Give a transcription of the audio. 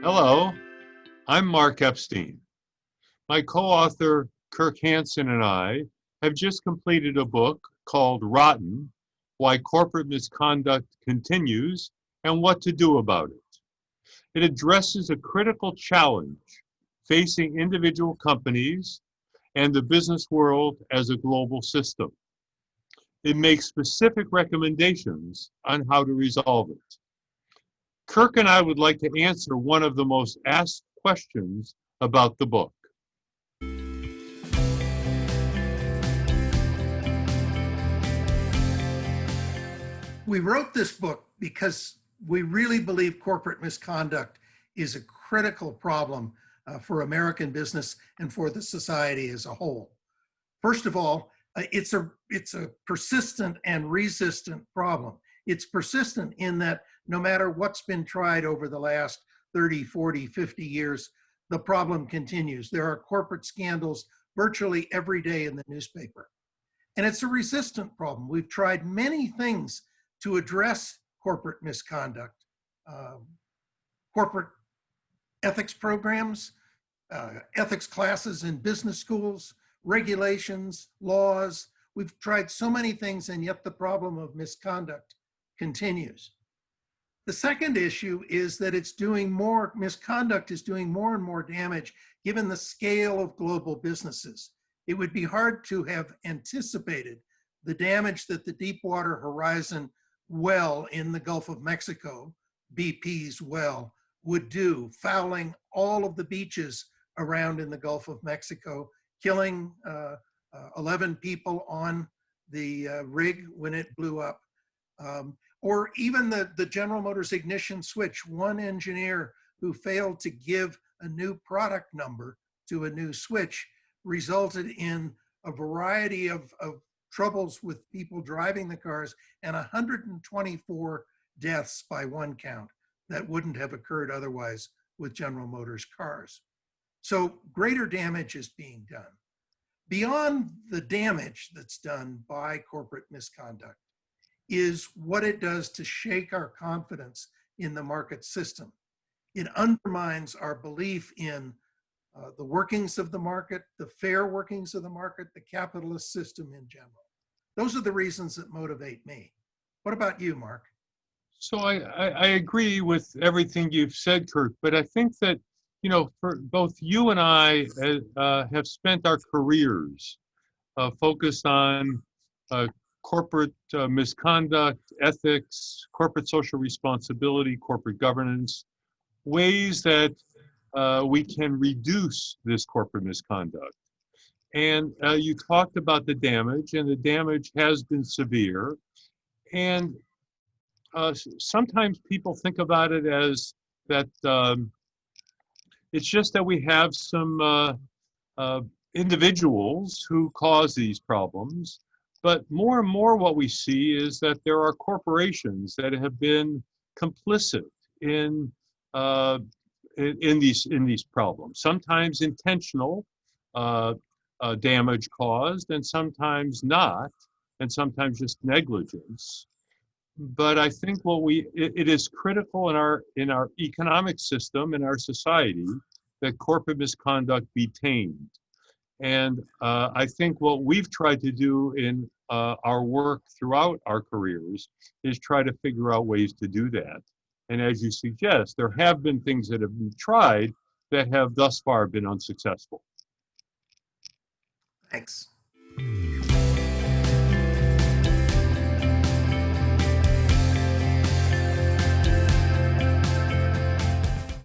Hello, I'm Marc Epstein. My co-author, Kirk Hanson, and I have just completed a book called Rotten: Why Corporate Misconduct Continues and What to Do About it. It addresses a critical challenge facing individual companies and the business world as a global system. It makes specific recommendations on how to resolve it. Kirk and I would like to answer one of the most asked questions about the book. We wrote this book because we really believe corporate misconduct is a critical problem for American business and for the society as a whole. First of all, it's a persistent and resistant problem. It's persistent in that no matter what's been tried over the last 30, 40, 50 years, the problem continues. There are corporate scandals virtually every day in the newspaper. And it's a resistant problem. We've tried many things to address corporate misconduct, corporate ethics programs, ethics classes in business schools, regulations, laws. We've tried so many things, and yet the problem of misconduct continues. The second issue is that misconduct is doing more and more damage given the scale of global businesses. It would be hard to have anticipated the damage that the Deepwater Horizon well in the Gulf of Mexico, BP's well, would do, fouling all of the beaches around in the Gulf of Mexico, killing 11 people on the rig when it blew up. Or even the General Motors ignition switch, one engineer who failed to give a new product number to a new switch resulted in a variety of troubles with people driving the cars and 124 deaths by one count that wouldn't have occurred otherwise with General Motors cars. So greater damage is being done. Beyond the damage that's done by corporate misconduct is what it does to shake our confidence in the market system. It undermines our belief in the workings of the market, the fair workings of the market, the capitalist system in general. Those are the reasons that motivate me. What about you, Marc? So I agree with everything you've said, Kirk, but I think that, for both you and I have spent our careers focused on corporate misconduct, ethics, corporate social responsibility, corporate governance, ways that we can reduce this corporate misconduct. And you talked about the damage, and the damage has been severe. And sometimes people think about it as that it's just that we have some individuals who cause these problems. But more and more what we see is that there are corporations that have been complicit in these problems, sometimes intentional damage caused, and sometimes not, and sometimes just negligence. But I think it is critical in our economic system, in our society, that corporate misconduct be tamed. And I think what we've tried to do in our work throughout our careers is try to figure out ways to do that. And as you suggest, there have been things that have been tried that have thus far been unsuccessful. Thanks.